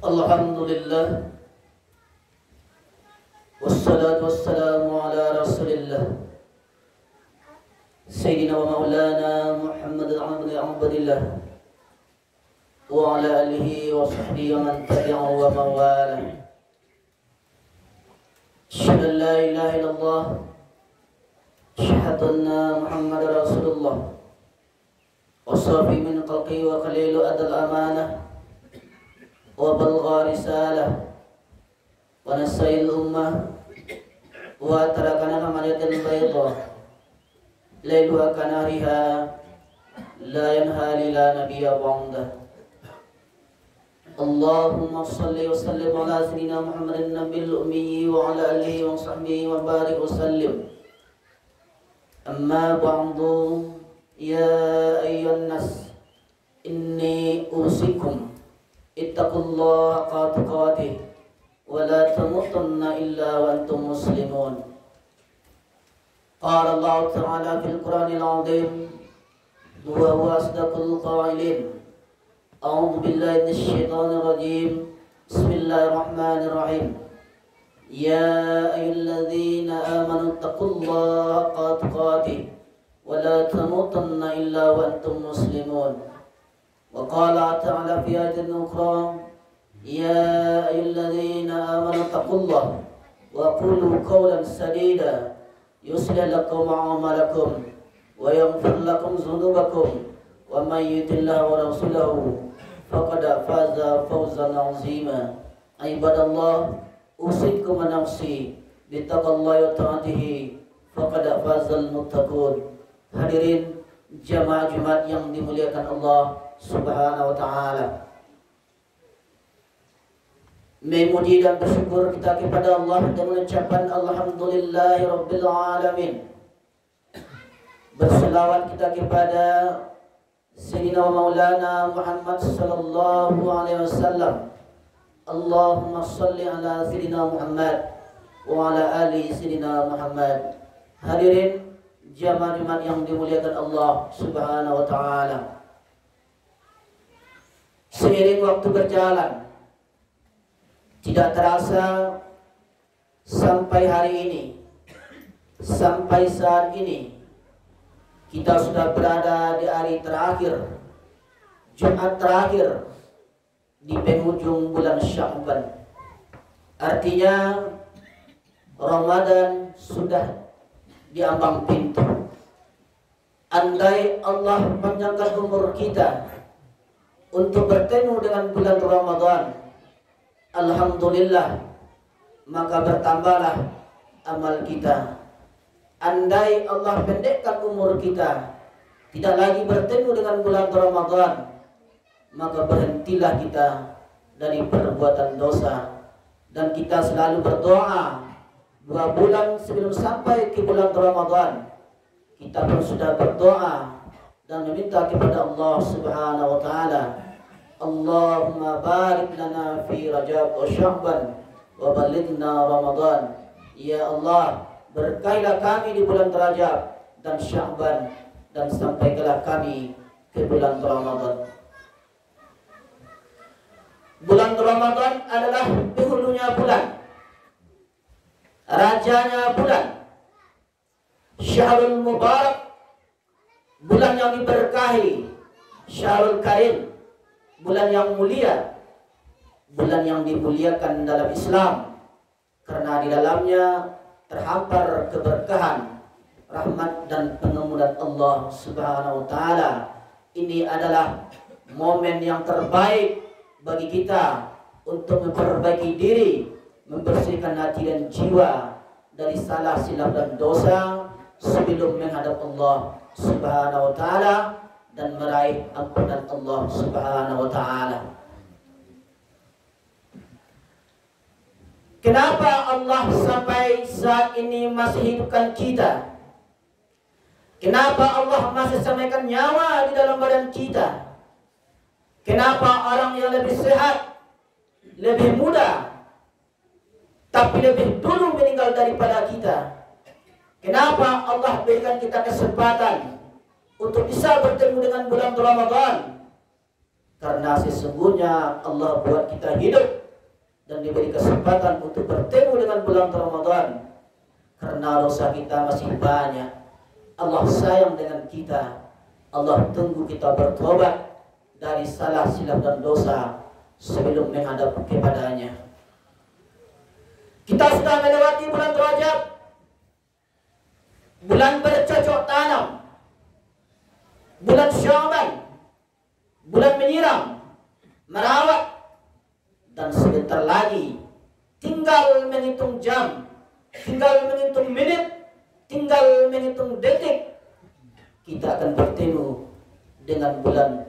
Alhamdulillah, wassalatu wassalamu ala rasulillah Sayyidina wa maulana Muhammad abdillah wa ala alihi wa sahbihi wa man tabi'ahu wa mawalah. Asyhadu an la ilaha illallah, asyhadu anna Muhammad rasulullah, wasafi min khalqi wa khalilu adal amanah wa balgha risalah wa nasayil ummah wa tarakana kamaliyatil baydah layluha kanariha la yanha lila nabiyya ba'da. Allahumma salli wa sallim ala sayyidina Muhammadin nabiyil ummi wa ala alihi wa sahbihi wa barik wa sallim. Amma ba'du, ya ayyuhan nas, inni usikum ittaqullaha haqqa tuqatih wa la tamutunna illa wa antum muslimun. Qala Allah Ta'ala fil Qur'anil 'azim wa huwa asdaqul qailin. A'udzu billahi minasy syaithanir rajim. Bismillahirrahmanirrahim. Ya ayyuhalladzina amanu taqullaha haqqa tuqatih wa la tamutunna illa wa antum muslimun. Wa qala ta'ala fi ayatin ukhra, ya ayyuhalladzina amanu taqullaha wa qulu qawlan sadida yuslih lakum a'malakum wa yaghfir lakum dhunubakum wa may yuti'illah wa rasulahu faqad faza fawzan 'azima. Ibadallah, usikum wa nafsi bittaqwallahi wa ta'atihi faqad fazal muttaqun. Hadirin jamaah Jumat yang dimuliakan Allah Subhanahu wa ta'ala, memuji dan bersyukur kita kepada Allah dan mengucapkan alhamdulillahi rabbil alamin. Berselawat kita kepada Sayyidina wa Maulana Muhammad sallallahu alaihi wasallam. Allahumma salli ala Sayyidina Muhammad wa ala ali Sayyidina Muhammad. Hadirin jamaah Jumat yang dimuliakan Allah Subhanahu wa ta'ala, seiring waktu berjalan, tidak terasa sampai hari ini, sampai saat ini, kita sudah berada di hari terakhir, Jumat terakhir di penghujung bulan Sya'ban. Artinya Ramadan sudah di ambang pintu. Andai Allah panjangkan umur kita untuk bertemu dengan bulan Ramadan, alhamdulillah, maka bertambahlah amal kita. Andai Allah pendekkan umur kita, tidak lagi bertemu dengan bulan Ramadan, maka berhentilah kita dari perbuatan dosa. Dan kita selalu berdoa 2 bulan sebelum sampai ke bulan Ramadan, kita pun sudah berdoa dan meminta kepada Allah Subhanahu wa ta'ala, Allahumma barik lana fi Rajab wa Sya'ban wa balighna Ramadan. Ya Allah, berkailah kami di bulan Rajab dan Sya'ban, dan sampaikanlah kami ke bulan Ramadan. Bulan Ramadan adalah penghulunya bulan, rajanya bulan, Syahrul Mubarak, bulan yang diberkahi, Syahrul Karim, bulan yang mulia, bulan yang dimuliakan dalam Islam, karena di dalamnya terhampar keberkahan, rahmat dan pengampunan Allah Subhanahu wa ta'ala. Ini adalah momen yang terbaik bagi kita untuk memperbaiki diri, membersihkan hati dan jiwa dari salah silap dan dosa sebelum menghadap Allah Subhanahu wa ta'ala dan meraih ampunan Allah Subhanahu wa ta'ala. Kenapa Allah sampai saat ini masih hidupkan kita? Kenapa Allah masih sampaikan nyawa di dalam badan kita? Kenapa orang yang lebih sehat, lebih muda, tapi lebih dulu meninggal daripada kita? Kenapa Allah berikan kita kesempatan untuk bisa bertemu dengan bulan Ramadan? Karena sesungguhnya Allah buat kita hidup dan diberi kesempatan untuk bertemu dengan bulan Ramadan. Karena dosa kita masih banyak, Allah sayang dengan kita. Allah tunggu kita bertobat dari salah silap dan dosa sebelum menghadap kepadanya. Kita sudah melewati bulan Rajab, bulan bercocok tanam, bulan Sya'ban, bulan menyiram, merawat, dan sebentar lagi tinggal menghitung jam, tinggal menghitung menit, tinggal menghitung detik, kita akan bertemu dengan bulan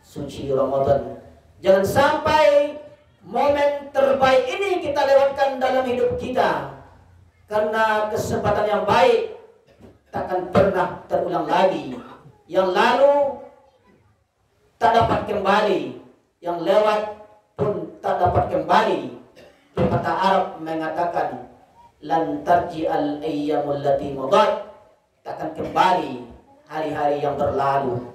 suci Ramadan. Jangan sampai momen terbaik ini kita lewatkan dalam hidup kita, karena kesempatan yang baik takkan pernah terulang lagi. Yang lalu tak dapat kembali, yang lewat pun tak dapat kembali. Pepatah Arab mengatakan, lan tarji'al ayyamul lati madat, takkan kembali hari-hari yang berlalu.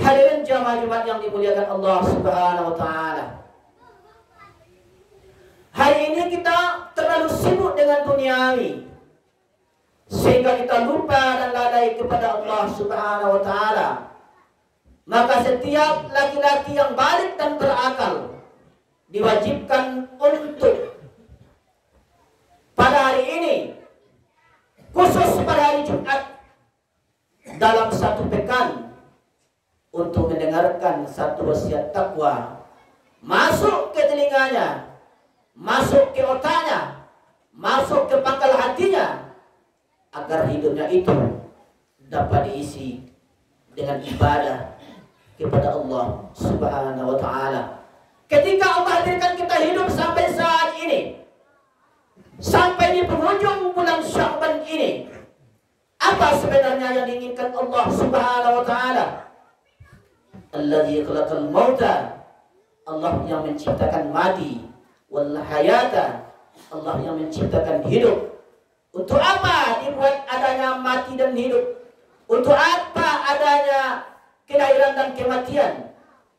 Hadirin jamaah Jumat yang dimuliakan Allah Subhanahu wa taala. Hari ini kita terlalu sibuk dengan duniawi sehingga kita lupa dan lalai kepada Allah Subhanahu wa taala. Maka setiap laki-laki yang balik dan berakal diwajibkan untuk pada hari ini, khusus pada hari Jumat, dalam satu pekan, untuk mendengarkan satu wasiat takwa masuk ke telinganya, masuk ke otaknya, masuk ke pangkal hatinya, agar hidupnya itu dapat diisi dengan ibadah kepada Allah Subhanahu wa taala. Ketika Allah hadirkan kita hidup sampai saat ini, sampai di penghujung bulan Sya'ban ini, apa sebenarnya yang diinginkan Allah Subhanahu wa taala? Alladzi khalaqal mauta, Allah yang menciptakan mati, wal hayata, Allah yang menciptakan hidup. Untuk apa dibuat adanya mati dan hidup? Untuk apa adanya kelahiran dan kematian?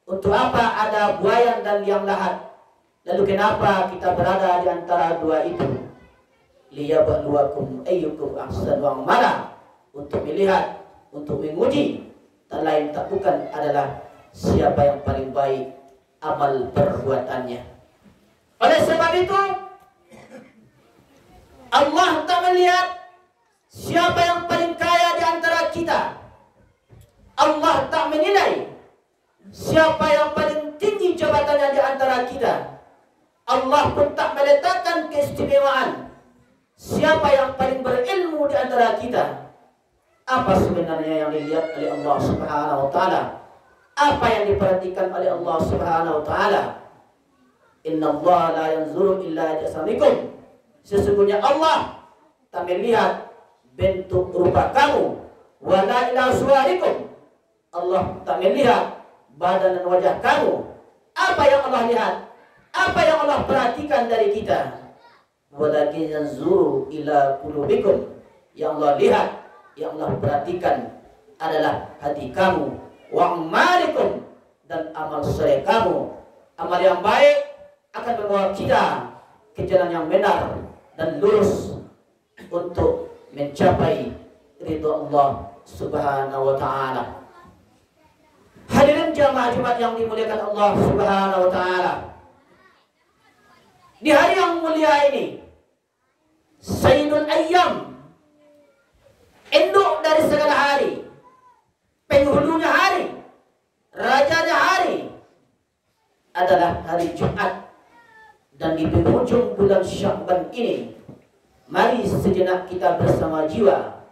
Untuk apa ada buayan dan liang lahat? Lalu kenapa kita berada di antara dua itu? Liyabluwakum ayyukum ahsanu amala, untuk melihat, untuk menguji. Tak lain tak bukan adalah siapa yang paling baik amal perbuatannya. Oleh sebab itu, Allah tak melihat siapa yang paling kaya di antara kita. Allah tak menilai siapa yang paling tinggi jabatannya di antara kita. Allah pun tak meletakkan keistimewaan siapa yang paling berilmu di antara kita. Apa sebenarnya yang dilihat oleh Allah Subhanahu wa taala? Apa yang diperhatikan oleh Allah Subhanahu wa taala? Innallaha la yanzuru illa ila jasamikum. Sesungguhnya Allah tak melihat bentuk rupa kamu, wala ila suwarikum. Allah tak melihat badan dan wajah kamu. Apa yang Allah lihat? Apa yang Allah perhatikan dari kita? Walakin yanzuru ila qulubikum. Yang Allah lihat, yang Allah perhatikan adalah hati kamu, wa amalikum, dan amal soleh kamu. Amal yang baik akan membawa kita ke jalan yang benar dan lurus untuk mencapai ridha Allah Subhanahu wa taala. Hadirin jamaah Jumat yang dimuliakan Allah Subhanahu wa taala. Di hari yang mulia ini, Sayyidul Ayyam, induk dari segala hari, penghulunya hari, rajanya hari, adalah hari Jumat. Dan di penghujung bulan Sya'ban ini, mari sejenak kita bersama jiwa.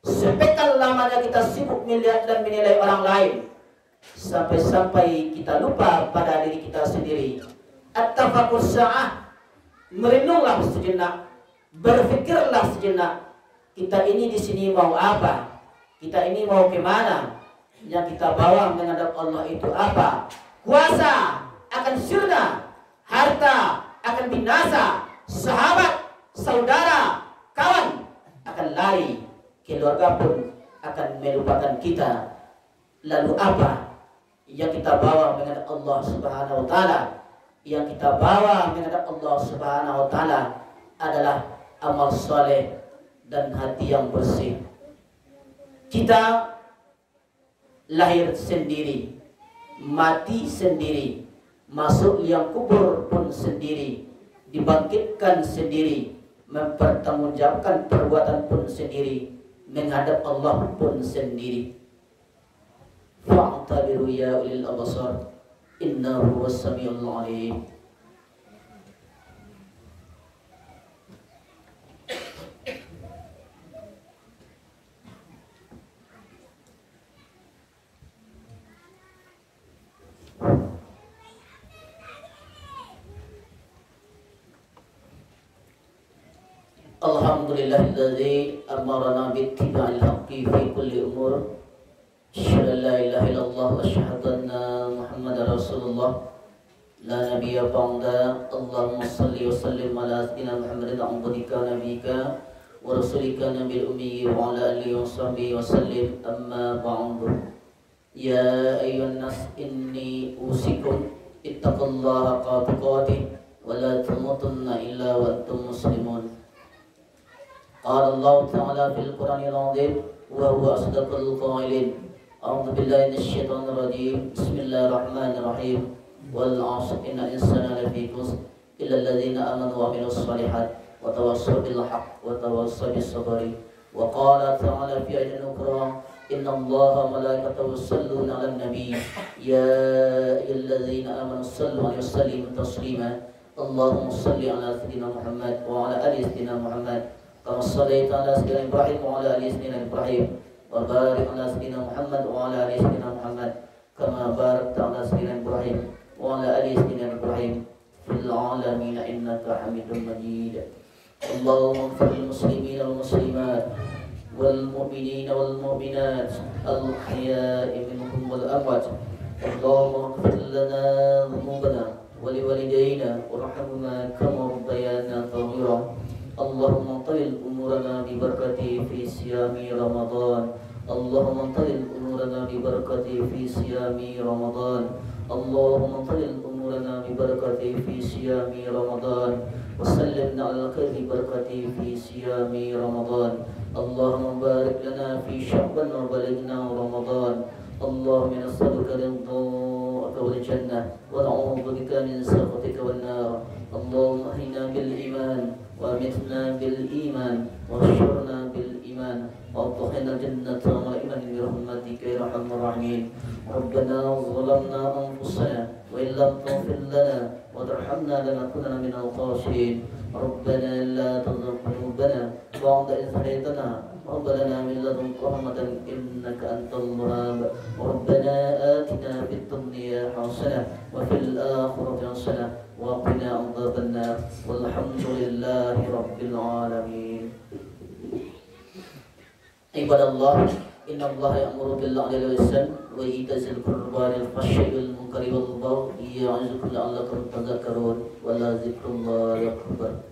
Sepekan lamanya kita sibuk melihat dan menilai orang lain, sampai-sampai kita lupa pada diri kita sendiri. At-tafakkur sa'ah, merenunglah sejenak, berfikirlah sejenak. Kita ini di sini mau apa? Kita ini mau kemana? Yang kita bawa menghadap Allah itu apa? Kuasa akan sirna, harta akan binasa, sahabat, saudara, kawan akan lari, keluarga pun akan melupakan kita. Lalu apa yang kita bawa menghadap Allah Subhanahu wa taala, yang kita bawa menghadap Allah Subhanahu wa taala adalah amal soleh dan hati yang bersih. Kita lahir sendiri, mati sendiri, masuk liang kubur pun sendiri, dibangkitkan sendiri, mempertanggungjawabkan perbuatan pun sendiri, menghadap Allah pun sendiri. Fa'tabiru ya ulil absar, innahu was-sami'ul 'alim. Alhamdulillahilladzi amarna bittiba'il haqqi fi kulli umur. Asyhadu an la ilaha illallah wa asyhadu anna Muhammadar Rasulullah. La nabiyya ba'da. Allahumma shalli wa sallim ala sayyidina Muhammadin abdika nabiyyika wa rasulika nabiyil ummi wa ala alihi wa sahbihi wa sallim. Amma ba'du. Ya ayyuhan nas inni usikum ittaqullaha haqqa tuqatih wa la tamutunna illa wa antum muslimun. Qala Allah Ta'ala fil Qur'anil 'azim wa huwa asdaqul qailin. A'udzu billahi minasyaitonir rajim. Bismillahirrahmanirrahim. Wal 'asri innal insana lafi khusr illa alladziina aamanu wa 'amilus shalihaati wa tawassaw bil haqqi wa tawassaw bis sabri. Wa qala ta'ala fi ayatin ukhra inna Allaha wa malaikatahu yusholluna 'alan nabiy ya ayyuhalladziina aamanu shallu 'alaihi wa sallimu taslima. Allahumma shalli 'ala sayyidina Muhammad wa 'ala ali sayyidina Muhammad kama shallaita 'ala sayyidina Ibrahim wa 'ala ali sayyidina Ibrahim wa barik 'ala sayyidina Muhammad wa 'ala ali sayyidina Muhammad kama barakta 'ala sayyidina Ibrahim wa 'ala ali sayyidina Ibrahim fil 'alamin innaka Hamidum Majid. Allahumma ighfir lil muslimina wal muslimat wal mu'minina wal mu'minat al ahya'i minhum wal amwat. Allahumma ighfir lana dhunubana wa liwalidayna warhamhuma kama rabbayana shaghira. Allahumma tawil umurana bi barakati fi siyami Ramadan. Allahumma tawil umurana bi barakati fi siyami Ramadan. Allahumma tawil umurana bi barakati fi siyami Ramadan. Wa sallimna ala khairi barakati fi siyami Ramadan. Allahumma barik lana fi Sya'ban wa balighna Ramadan. Allahumma nas'aluka ridhaka wal jannah wa na'udzu bika min sakhatika wan nar. Allahumma ahyina bil iman wa amitna bil iman wa asyurna bil iman wa adkhilna jannata ma'al iman bi rahmatika ya arhamar rahimin. Rabbana zalamna anfusana wa illam taghfir lana wa tarhamna lanakunanna minal khasirin. Rabbana la tuzigh qulubana ba'da idh hadaytana wa hab lana min ladunka rahmatan innaka antal wahhab. Rabbana atina fid dunya hasanah wa fil akhirati hasanah wa qina adzaban nar. Walhamdulillahi rabbil alamin. Ibadallah, inna Allah ya'muru bil 'adli wal ihsan wa ita'i dzil qurba wal fahsya'i wal munkari wal baghi ya'izukum la'allakum tadhakkarun wa la dzikrullahi akbar.